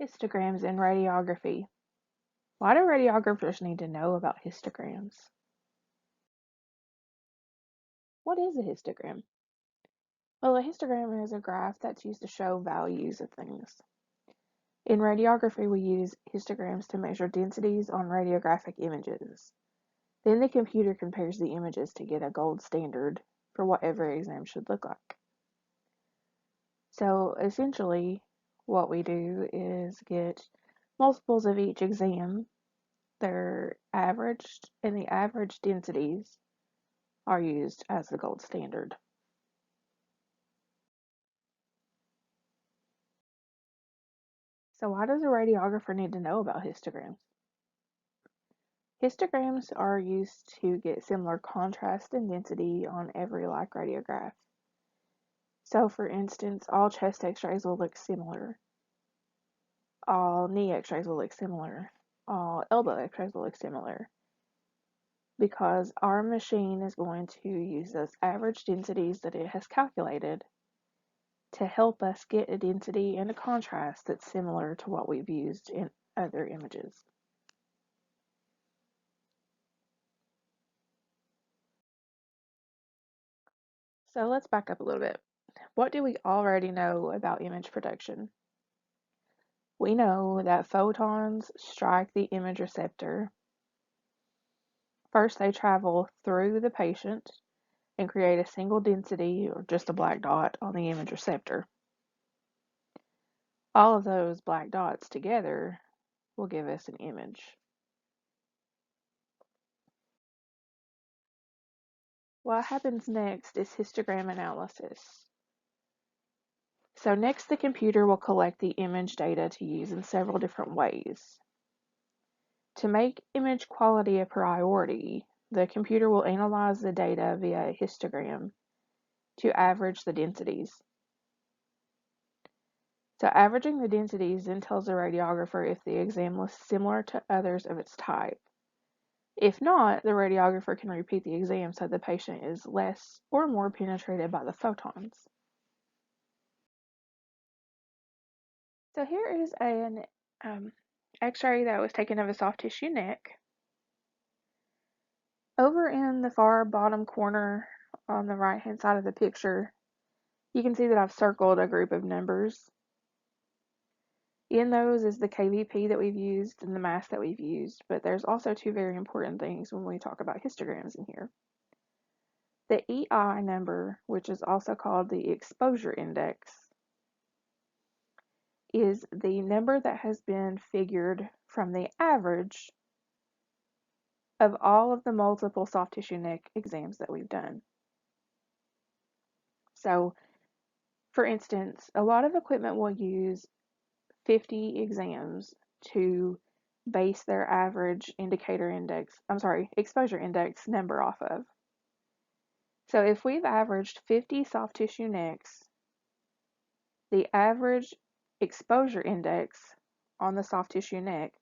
Histograms in radiography. Why do radiographers need to know about histograms? What is a histogram? Well, a histogram is a graph that's used to show values of things. In radiography, we use histograms to measure densities on radiographic images. Then the computer compares the images to get a gold standard for what every exam should look like. So essentially, what we do is get multiples of each exam. They're averaged, and the average densities are used as the gold standard. So why does a radiographer need to know about histograms? Histograms are used to get similar contrast and density on every like radiograph. So for instance, all chest x-rays will look similar. All knee x-rays will look similar. All elbow x-rays will look similar. Because our machine is going to use those average densities that it has calculated to help us get a density and a contrast that's similar to what we've used in other images. So let's back up a little bit. What do we already know about image production? We know that photons strike the image receptor. First, they travel through the patient and create a single density or just a black dot on the image receptor. All of those black dots together will give us an image. What happens next is histogram analysis. So next, the computer will collect the image data to use in several different ways. To make image quality a priority, the computer will analyze the data via a histogram to average the densities. So averaging the densities then tells the radiographer if the exam was similar to others of its type. If not, the radiographer can repeat the exam so the patient is less or more penetrated by the photons. So here is an x-ray that was taken of a soft tissue neck. Over in the far bottom corner on the right hand side of the picture, you can see that I've circled a group of numbers. In those is the KVP that we've used and the mass that we've used, but there's also two very important things when we talk about histograms in here. The EI number, which is also called the exposure index, is the number that has been figured from the average of all of the multiple soft tissue neck exams that we've done. So, for instance, a lot of equipment will use 50 exams to base their average exposure index number off of. So if we've averaged 50 soft tissue necks, the average exposure index on the soft tissue neck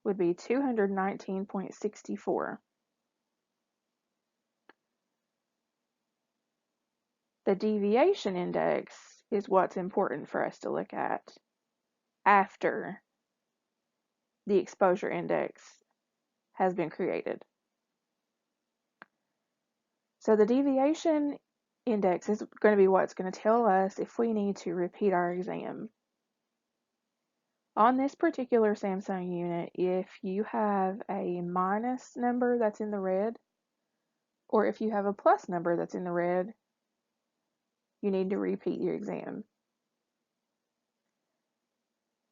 would be 219.64. The deviation index is what's important for us to look at after the exposure index has been created. So the deviation index is going to be what's going to tell us if we need to repeat our exam. On this particular Samsung unit, if you have a minus number that's in the red, or if you have a plus number that's in the red, you need to repeat your exam.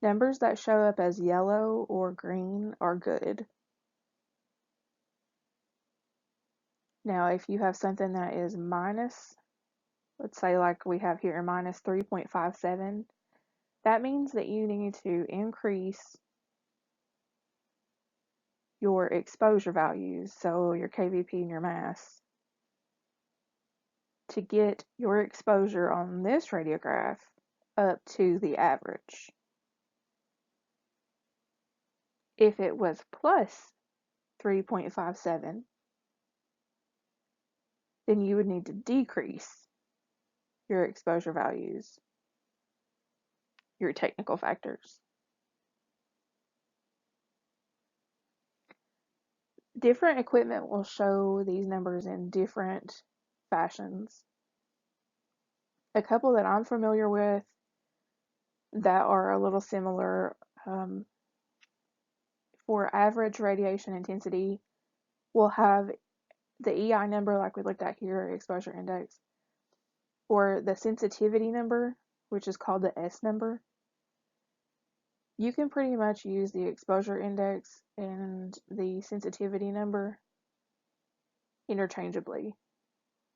Numbers that show up as yellow or green are good. Now, if you have something that is minus, let's say like we have here, minus 3.57, that means that you need to increase your exposure values, so your KVP and your mass, to get your exposure on this radiograph up to the average. If it was plus 3.57, then you would need to decrease your exposure values, your technical factors. Different equipment will show these numbers in different fashions. A couple that I'm familiar with that are a little similar, for average radiation intensity, we'll have the EI number like we looked at here, exposure index, or the sensitivity number, which is called the S number. You can pretty much use the exposure index and the sensitivity number interchangeably.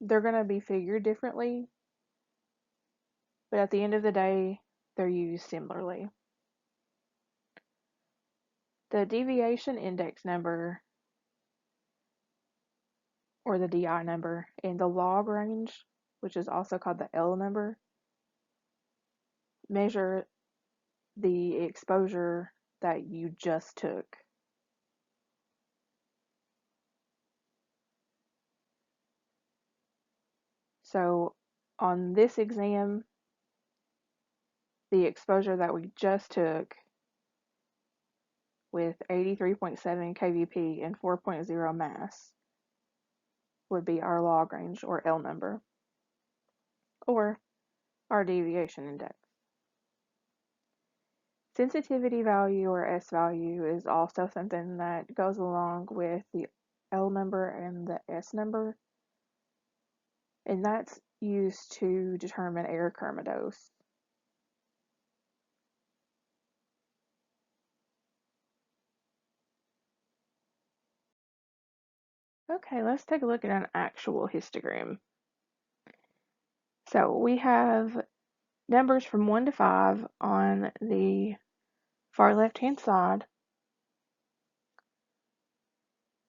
They're going to be figured differently, but at the end of the day, they're used similarly. The deviation index number, or the DI number, and the log range, which is also called the L number, measure the exposure that you just took. So on this exam, the exposure that we just took with 83.7 kVp and 4.0 mass would be our log range, or L number, or our deviation index. Sensitivity value, or S value, is also something that goes along with the L number and the S number, and that's used to determine air current dose. Okay, let's take a look at an actual histogram. So we have numbers from 1 to 5 on the far left-hand side,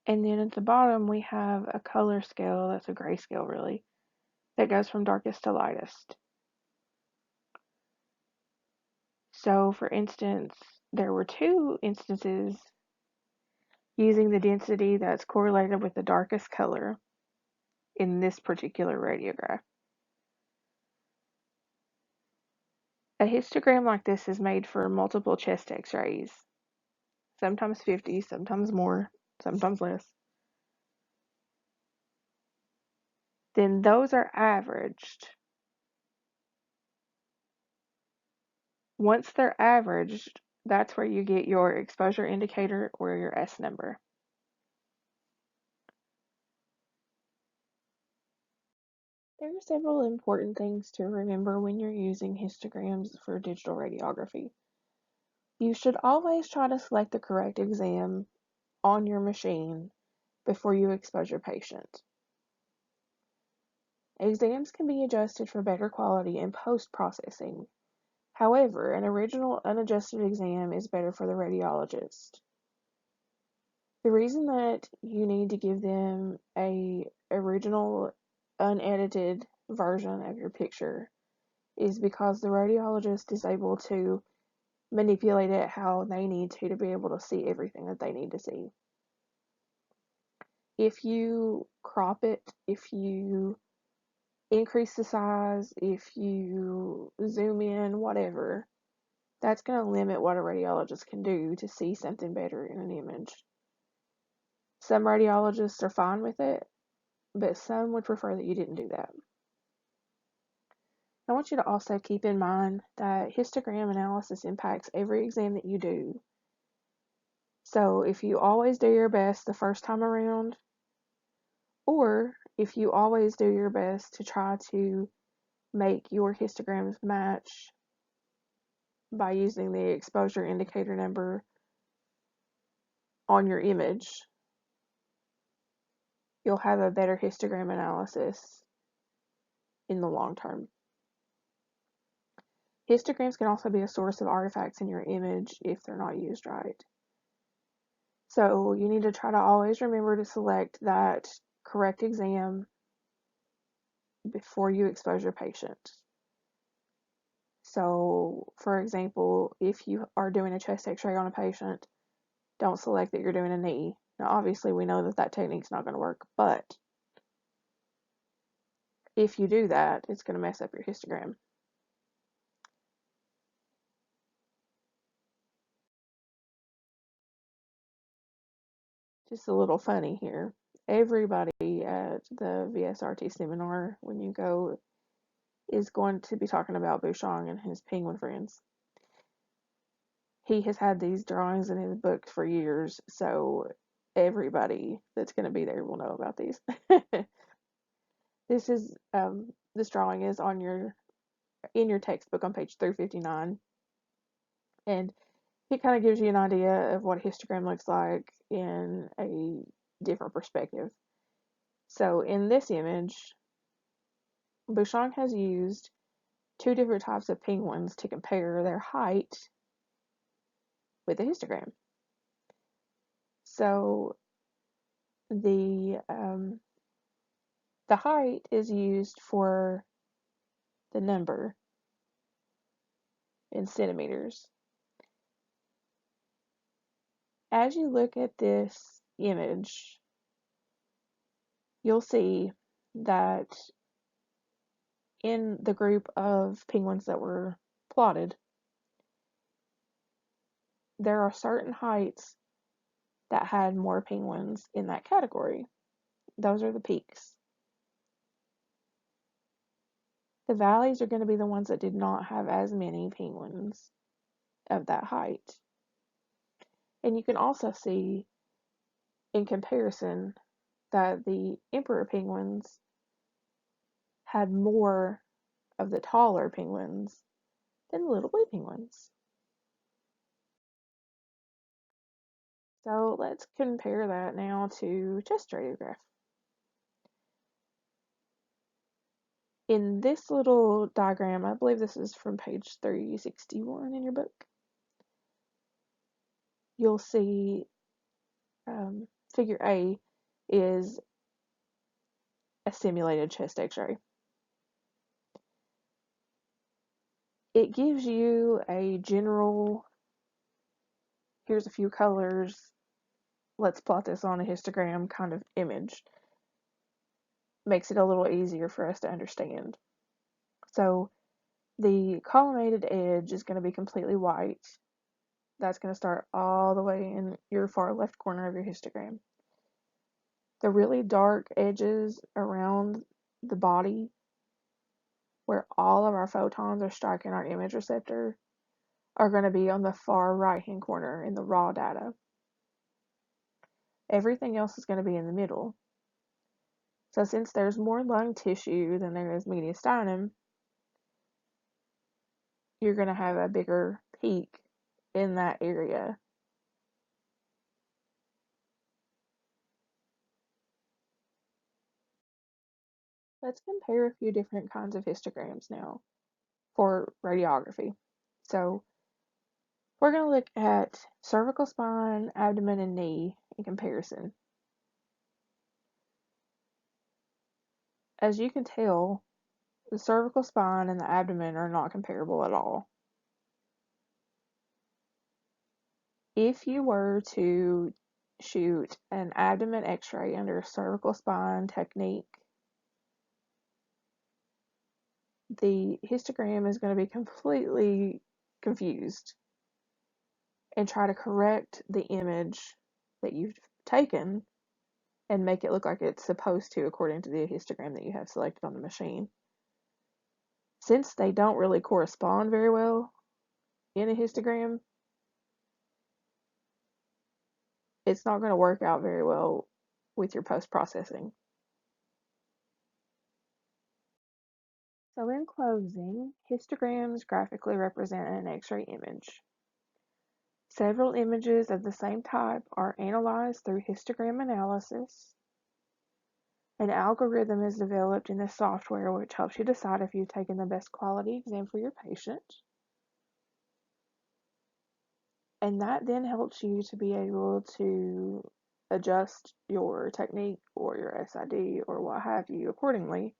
and then at the bottom we have a color scale, that's a grayscale really, that goes from darkest to lightest. So for instance, there were 2 instances using the density that's correlated with the darkest color in this particular radiograph. A histogram like this is made for multiple chest x-rays, sometimes 50, sometimes more, sometimes less. Then those are averaged. Once they're averaged, that's where you get your exposure indicator or your S number. There are several important things to remember when you're using histograms for digital radiography. You should always try to select the correct exam on your machine before you expose your patient. Exams can be adjusted for better quality in post-processing. However, an original unadjusted exam is better for the radiologist. The reason that you need to give them a original unedited version of your picture is because the radiologist is able to manipulate it how they need to be able to see everything that they need to see. If you crop it, if you increase the size, if you zoom in, whatever, that's going to limit what a radiologist can do to see something better in an image. Some radiologists are fine with it, but some would prefer that you didn't do that. I want you to also keep in mind that histogram analysis impacts every exam that you do. So if you always do your best the first time around, or if you always do your best to try to make your histograms match by using the exposure indicator number on your image, you'll have a better histogram analysis in the long term. Histograms can also be a source of artifacts in your image if they're not used right. So you need to try to always remember to select that correct exam before you expose your patient. So, for example, if you are doing a chest x-ray on a patient, don't select that you're doing a knee. Now, obviously, we know that that technique's not going to work, but if you do that, it's going to mess up your histogram. just a little funny here. Everybody at the VSRT seminar, when you go, is going to be talking about Bouchon and his penguin friends. He has had these drawings in his book for years, so everybody that's going to be there will know about these. This drawing is in your textbook on page 359, and it kind of gives you an idea of what a histogram looks like in a different perspective. So in this image, Bouchon has used two different types of penguins to compare their height with a histogram. So the height is used for the number in centimeters. As you look at this image, you'll see that in the group of penguins that were plotted, there are certain heights that had more penguins in that category. Those are the peaks. The valleys are going to be the ones that did not have as many penguins of that height. And you can also see, in comparison, that the emperor penguins had more of the taller penguins than the little blue penguins. So let's compare that now to chest radiograph. In this little diagram, I believe this is from page 361 in your book, you'll see figure A is a simulated chest x-ray. It gives you a general, here's a few colors, let's plot this on a histogram kind of image. Makes it a little easier for us to understand. So the collimated edge is going to be completely white. That's going to start all the way in your far left corner of your histogram. The really dark edges around the body, where all of our photons are striking our image receptor, are going to be on the far right hand corner in the raw data. Everything else is going to be in the middle. So since there's more lung tissue than there is mediastinum, you're going to have a bigger peak in that area. Let's compare a few different kinds of histograms now for radiography. So we're going to look at cervical spine, abdomen, and knee in comparison. As you can tell, the cervical spine and the abdomen are not comparable at all. If you were to shoot an abdomen x-ray under a cervical spine technique, the histogram is going to be completely confused and try to correct the image that you've taken and make it look like it's supposed to according to the histogram that you have selected on the machine. Since they don't really correspond very well in a histogram, it's not going to work out very well with your post-processing. So in closing, histograms graphically represent an X-ray image. Several images of the same type are analyzed through histogram analysis. An algorithm is developed in the software which helps you decide if you've taken the best quality exam for your patient. And that then helps you to be able to adjust your technique or your SID or what have you accordingly.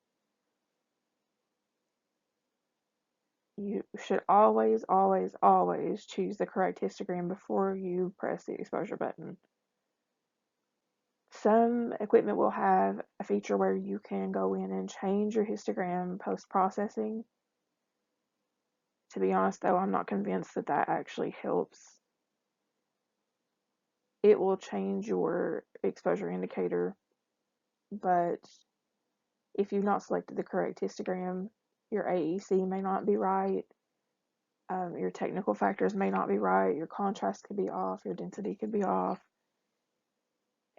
You should always, always, always choose the correct histogram before you press the exposure button. Some equipment will have a feature where you can go in and change your histogram post-processing. To be honest though, I'm not convinced that that actually helps it will change your exposure indicator, but if you've not selected the correct histogram, your AEC may not be right, your technical factors may not be right, your contrast could be off, your density could be off,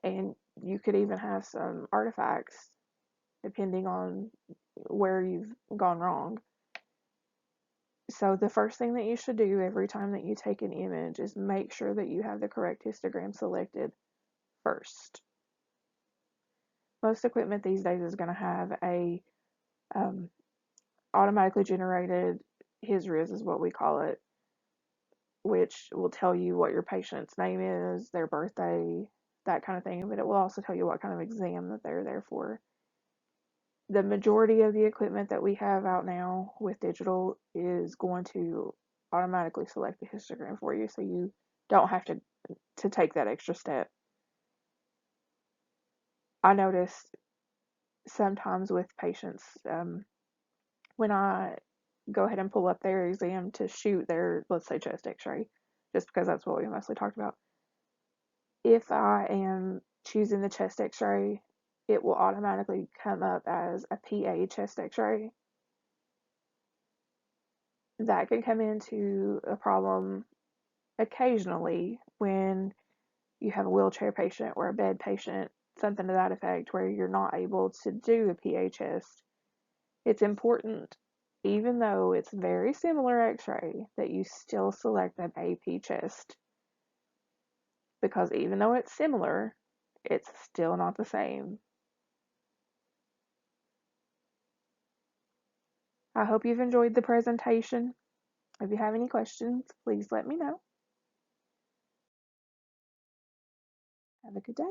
and you could even have some artifacts depending on where you've gone wrong. So the first thing that you should do every time that you take an image is make sure that you have the correct histogram selected first. Most equipment these days is going to have a automatically generated HisRis is what we call it, which will tell you what your patient's name is, their birthday, that kind of thing, but it will also tell you what kind of exam that they're there for. The majority of the equipment that we have out now with digital is going to automatically select the histogram for you, so you don't have to take that extra step. I notice sometimes with patients, when I go ahead and pull up their exam to shoot their, let's say, chest x-ray, just because that's what we mostly talked about. If I am choosing the chest x-ray, it will automatically come up as a PA chest x-ray. That can come into a problem occasionally when you have a wheelchair patient or a bed patient, something to that effect, where you're not able to do a PA chest. It's important, even though it's very similar x-ray, that you still select an AP chest, because even though it's similar, it's still not the same. I hope you've enjoyed the presentation. If you have any questions, please let me know. Have a good day.